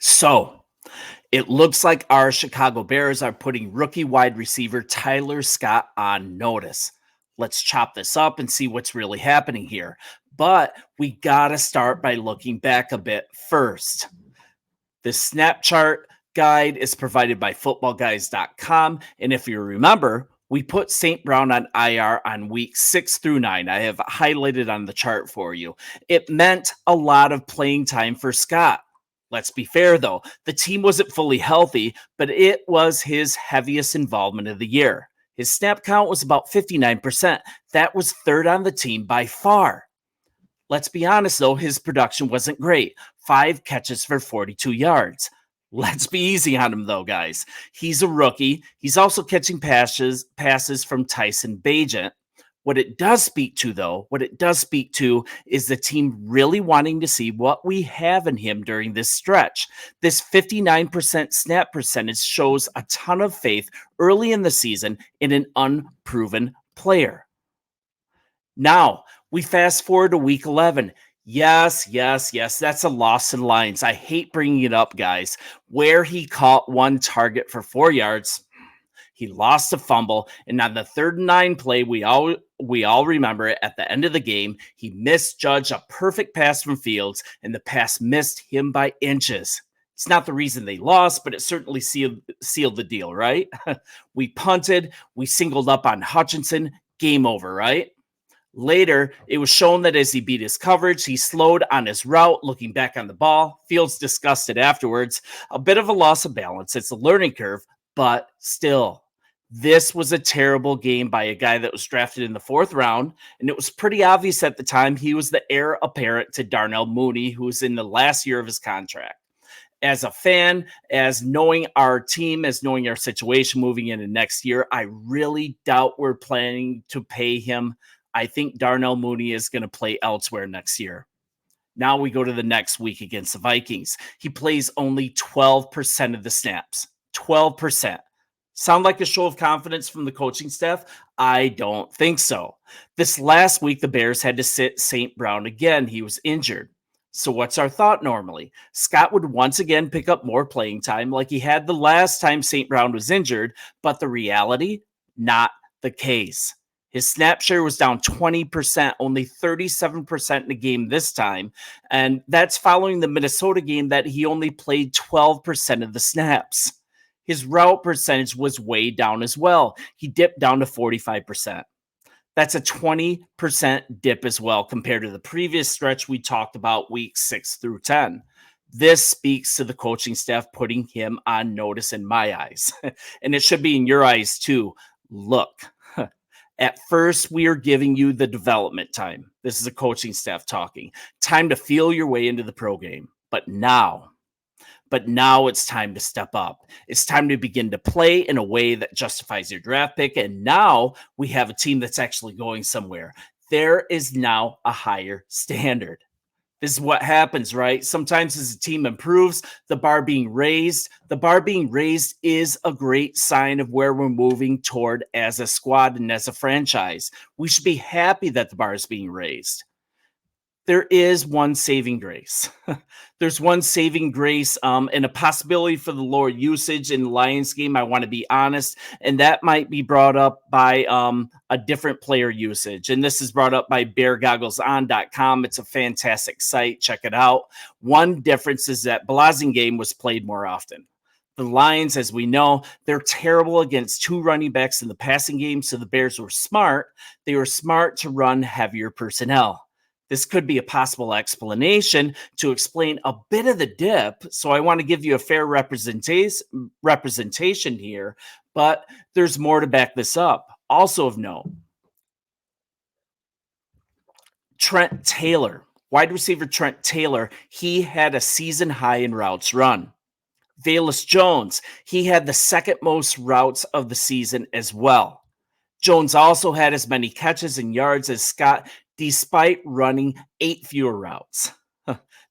So it looks like our Chicago Bears are putting rookie wide receiver Tyler Scott on notice. Let's chop this up and see what's really happening here. But we got to start by looking back a bit first. The snap chart guide is provided by footballguys.com. And if you remember, we put St. Brown on IR on week 6 through 9. I have highlighted on the chart for you. It meant a lot of playing time for Scott. Let's be fair, though. The team wasn't fully healthy, but it was his heaviest involvement of the year. His snap count was about 59%. That was third on the team by far. Let's be honest, though, his production wasn't great. 5 catches for 42 yards. Let's be easy on him, though, guys. He's a rookie. He's also catching passes from Tyson Bagent. What it does speak to, though, is the team really wanting to see what we have in him during this stretch. This 59% snap percentage shows a ton of faith early in the season in an unproven player. Now, we fast forward to week 11. Yes, that's a loss in lines. I hate bringing it up, guys, where he caught one target for 4 yards. He lost a fumble, and on the 3rd and 9 play, we all remember it. At the end of the game, he misjudged a perfect pass from Fields, and the pass missed him by inches. It's not the reason they lost, but it certainly sealed the deal, right? We punted, we singled up on Hutchinson, game over, right? Later, it was shown that as he beat his coverage, he slowed on his route, looking back on the ball. Fields discussed it afterwards. A bit of a loss of balance. It's a learning curve, but still, this was a terrible game by a guy that was drafted in the 4th round, and it was pretty obvious at the time he was the heir apparent to Darnell Mooney, who was in the last year of his contract. As a fan, as knowing our team, as knowing our situation moving into next year, I really doubt we're planning to pay him. I think Darnell Mooney is going to play elsewhere next year. Now we go to the next week against the Vikings. He plays only 12% of the snaps. 12%. Sound like a show of confidence from the coaching staff? I don't think so. This last week, the Bears had to sit St. Brown again. He was injured. So what's our thought normally? Scott would once again pick up more playing time like he had the last time St. Brown was injured, but the reality, not the case. His snap share was down 20%, only 37% in the game this time. And that's following the Minnesota game that he only played 12% of the snaps. His route percentage was way down as well. He dipped down to 45%. That's a 20% dip as well compared to the previous stretch we talked about, weeks 6 through 10. This speaks to the coaching staff putting him on notice in my eyes. And it should be in your eyes too. Look. At first, we are giving you the development time. This is a coaching staff talking. Time to feel your way into the pro game. But now it's time to step up. It's time to begin to play in a way that justifies your draft pick. And now we have a team that's actually going somewhere. There is now a higher standard. This is what happens, right? Sometimes as a team improves, the bar being raised is a great sign of where we're moving toward as a squad and as a franchise. We should be happy that the bar is being raised. There is one saving grace. There's one saving grace and a possibility for the lower usage in the Lions game. I want to be honest. And that might be brought up by a different player usage. And this is brought up by beargoggleson.com. It's a fantastic site. Check it out. One difference is that Blasingame was played more often. The Lions, as we know, they're terrible against 2 running backs in the passing game. So the Bears were smart. They were smart to run heavier personnel. This could be a possible explanation to explain a bit of the dip. So I want to give you a fair representation here, but there's more to back this up. Also of note, Trent Taylor, wide receiver Trent Taylor, he had a season high in routes run. Velus Jones, he had the second most routes of the season as well. Jones also had as many catches and yards as Scott, despite running 8 fewer routes.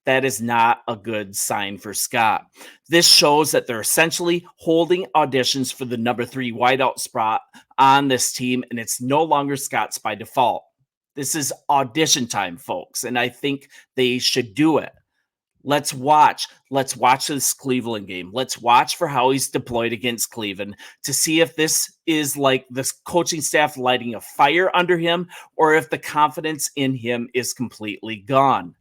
That is not a good sign for Scott. This shows that they're essentially holding auditions for the number 3 wideout spot on this team, and it's no longer Scott's by default. This is audition time, folks, and I think they should do it. Let's watch this Cleveland game. Let's watch for how he's deployed against Cleveland to see if this is like this coaching staff lighting a fire under him or if the confidence in him is completely gone.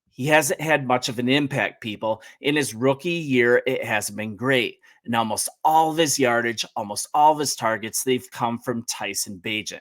He hasn't had much of an impact, people. In his rookie year, it hasn't been great. And almost all of his yardage, almost all of his targets, they've come from Tyson Bagent.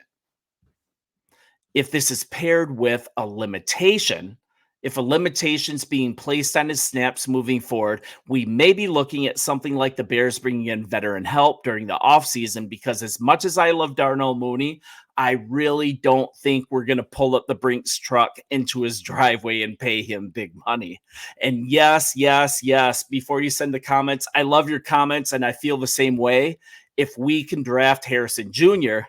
If this is paired with a limitation, if a limitation's being placed on his snaps moving forward, we may be looking at something like the Bears bringing in veteran help during the offseason because as much as I love Darnell Mooney, I really don't think we're going to pull up the Brinks truck into his driveway and pay him big money. And yes, yes, yes, before you send the comments, I love your comments and I feel the same way. If we can draft Harrison Jr.,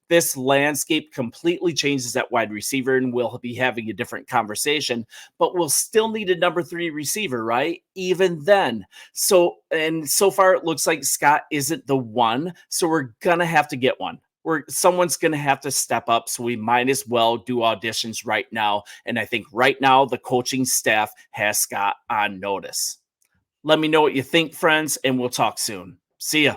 this landscape completely changes at wide receiver and we'll be having a different conversation, but we'll still need a number 3 receiver, right? Even then. So far it looks like Scott isn't the one, so we're going to have to get one. Someone's going to have to step up, so we might as well do auditions right now. And I think right now the coaching staff has Scott on notice. Let me know what you think, friends, and we'll talk soon. See ya.